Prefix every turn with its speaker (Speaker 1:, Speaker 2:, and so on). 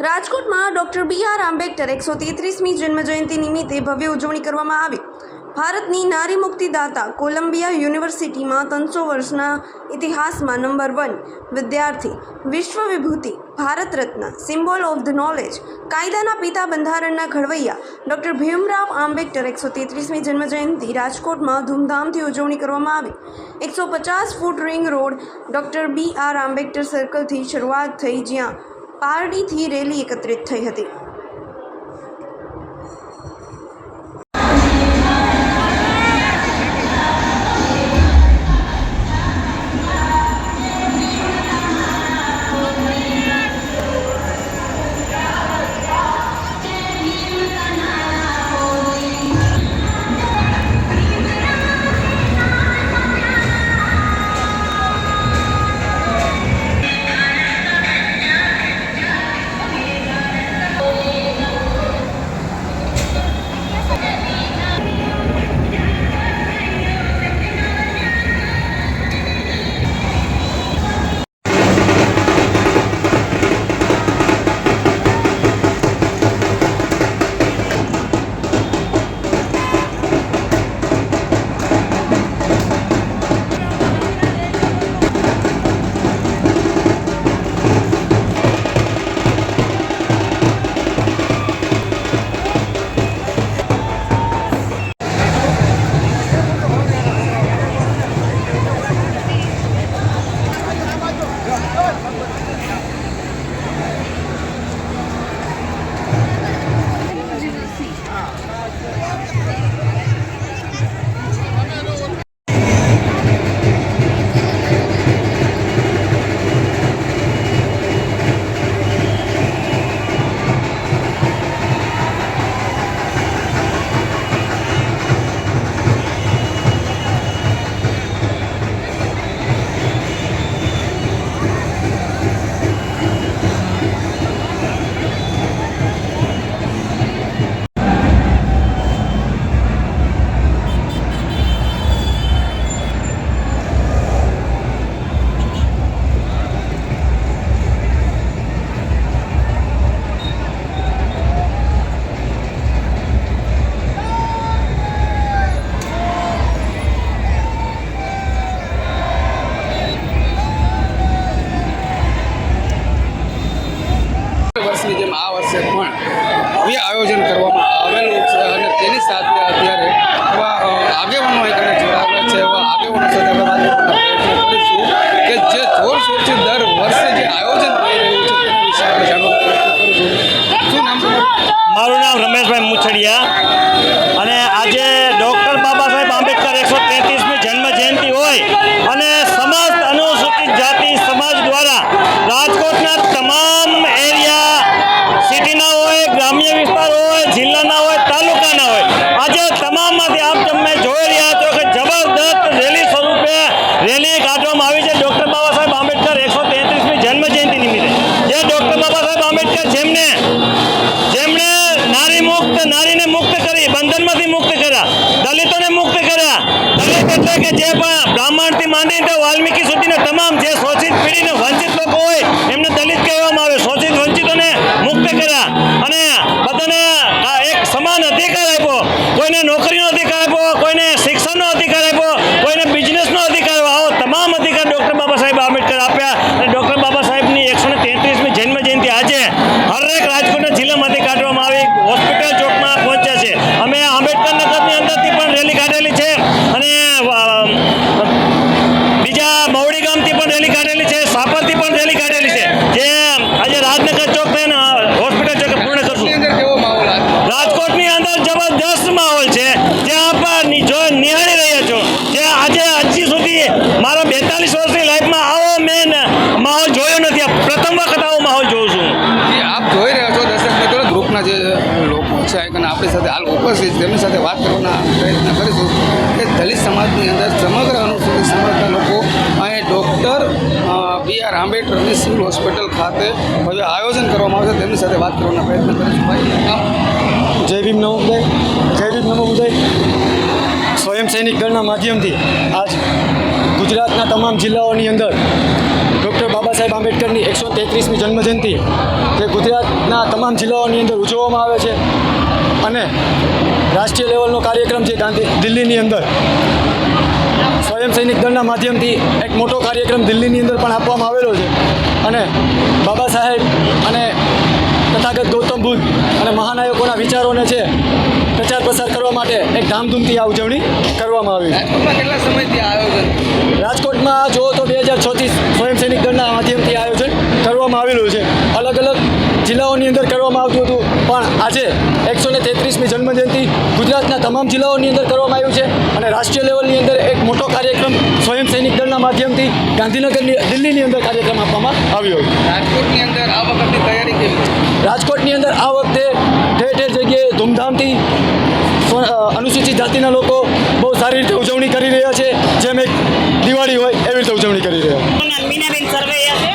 Speaker 1: રાજકોટમાં doctor B R. Ambedkar 133મી જન્મજયંતિ નિમિત્તે ભવ્ય ઉજવણી કરવામાં આવી। ભારતની નારી મુક્તિદાતા કોલંબિયા યુનિવર્સિટીમાં 300 વર્ષના ઇતિહાસમાં નંબર 1 વિદ્યાર્થી, વિશ્વ વિભૂતિ, Bharat Ratna, symbol of the knowledge, કાયદાના પિતા, બંધારણના ઘડવૈયા ડોક્ટર ભીમરાવ આંબેડકર 133મી જન્મજયંતિ રાજકોટમાં ધૂમધામથી ઉજવણી કરવામાં આવી। 150 foot ring road doctor B R. Ambedkar સર્કલથી શરૂઆત થઈ, જ્યાં પારડીથી રેલી એકત્રિત થઈ હતી।
Speaker 2: વર્ષની જેમ આ વર્ષે પણ ભવ્ય આયોજન કરવામાં આવેલું છે અને તેની સાથે અત્યારે એવા આગેવાનો અહીં જોડાયેલા છે। એવા આગેવાનો સાથે આપણે વાત કરવાનો પ્રયત્ન કરીશું કે જે જોરશોરથી દર વર્ષે જે આયોજન થઈ રહ્યું છે તેના વિશે આપણે જાણવાનો પ્રયત્ન કરીશું। શું નામ છે?
Speaker 3: મારું નામ રમેશભાઈ મુછડિયા અને આજે ડૉક્ટર બાબા સાહેબ આંબેડકર 133મી જન્મ જયંતિ હોય અને સમસ્ત અનુસૂચિત જાતિ સમાજ દ્વારા રાજકોટના તમામ એરિયા, સિટીના હોય, ગ્રામ્ય વિસ્તાર હોય, જિલ્લાના હોય, તાલુકાના હોય, આજે તમામમાંથી આપ તમે જોઈ રહ્યા છો કે જબરદસ્ત રેલી સ્વરૂપે રેલી કાઢવામાં આવી છે ડૉક્ટર બાબા સાહેબ આંબેડકર 133મી જન્મ જયંતિ નિમિત્તે। જે ડૉક્ટર બાબા સાહેબ આંબેડકર જેમણે નારીને મુક્ત કરી, બંધનમાંથી મુક્ત કર્યા, દલિતોને મુક્ત કર્યા। દલિત એટલે કે જે પણ બ્રાહ્મણથી માંડીને વાલ્મીકી સુધીને તમામ જે શોષિત પીડીને વંચિત લોકો હોય એમને દલિત કહેવામાં આવે। શોષિત વંચિતોને મુક્ત કર્યા અને બધાને એક સમાન અધિકાર આપ્યો। કોઈને નોકરીનો અધિકાર આપ્યો, કોઈને શિક્ષણનો અધિકાર આપ્યો, કોઈને બિઝનેસનો અધિકાર આપ્યો। આવો તમામ અધિકાર ડૉક્ટર બાબા સાહેબ આંબેડકર આપ્યા અને ડૉક્ટર બાબા સાહેબની 133મી જન્મ જયંતિ આજે હરેક રાજકોટના જિલ્લામાંથી કાઢવામાં આવી, હોસ્પિટલ ચોકમાં પહોંચ્યા છે। અમે આંબેડકર નગરની અંદરથી પણ રેલી કાઢેલી છે અને બીજા મવડી ગામથી પણ રેલી કાઢેલી છે, સાપરથી પણ રેલી કાઢેલી છે, જે આજે રાજનગર ચોક થઈને હોસ્પિટલ ચોકે પૂર્ણ કરશું। રાજકોટની અંદર જબરદસ્ત માહોલ છે, જે આપ નિહાળી રહ્યા છો, જે આજે હજી સુધી મારા 42 વર્ષની લાઈફમાં આવો મેં માહોલ જોયો નથી। આ પ્રથમ વખત આવો માહોલ જોઉં છું।
Speaker 2: આપ જોઈ રહ્યા છો દર્શક મિત્રો, ગ્રુપના જે લોકો છે અને આપણી સાથે હાલ ઉપસ્થિત તેમની સાથે વાત કરવાના પ્રયત્ન કરીશું કે દલિત સમાજની અંદર સમગ્ર અનુસૂચિત સમાજના લોકો અહીં ડૉક્ટર બી.આર. આંબેડકરની સિવિલ હોસ્પિટલ ખાતે હવે આયોજન કરવામાં આવશે, તેમની સાથે વાત કરવાના પ્રયત્ન કરીશું। ભાઈ,
Speaker 3: જય ભીમ નમો બુદ્ધાય, જય ભીમ નમો બુદ્ધાય। સ્વયં સૈનિક દળના માધ્યમથી આજ ગુજરાતના તમામ જિલ્લાઓની અંદર ડૉક્ટર બાબા
Speaker 4: સાહેબ આંબેડકરની 133મી જન્મજયંતિ જે ગુજરાતના તમામ જિલ્લાઓની અંદર ઉજવવામાં આવે છે અને રાષ્ટ્રીય લેવલનો કાર્યક્રમ છે દિલ્હીની અંદર સ્વયં સૈનિક દળના માધ્યમથી એક મોટો કાર્યક્રમ દિલ્હીની અંદર પણ આપવામાં આવેલો છે અને બાબા સાહેબ અને તથાગત ગૌતમ બુદ્ધ અને મહાનાયકોના વિચારોને છે પ્રચાર પ્રસાર કરવા માટે એક ધામધૂમથી આ ઉજવણી કરવામાં આવી છે.
Speaker 2: રાજકોટમાં કેટલા સમયથી આ આયોજન?
Speaker 4: રાજકોટમાં જુઓ તો 2006થી સ્વયં સૈનિક દળના માધ્યમથી આયોજન કરવામાં આવેલું છે. અલગ અલગ જિલ્લાઓની અંદર કરવામાં આવતું હતું પણ આજે 133મી જન્મજયંતિ ગુજરાતના તમામ જિલ્લાઓની અંદર કરવામાં આવ્યું છે અને રાષ્ટ્રીય લેવલની અંદર એક મોટો કાર્યક્રમ સ્વયં સૈનિક દળના માધ્યમથી ગાંધીનગરની દિલ્હીની અંદર કાર્યક્રમ આપવામાં આવ્યો છે.
Speaker 2: રાજકોટની અંદર આ વખતની તૈયારી કેવી છે?
Speaker 4: રાજકોટની અંદર આ વખતે ઠેર ઠેર જગ્યાએ ધૂમધામથી અનુસૂચિત જાતિના લોકો બહુ સારી રીતે ઉજવણી કરી રહ્યા છે. જેમ એક દિવાળી હોય એવી રીતે ઉજવણી કરી રહ્યા છે.
Speaker 5: મીનાબેન સરવૈયા છે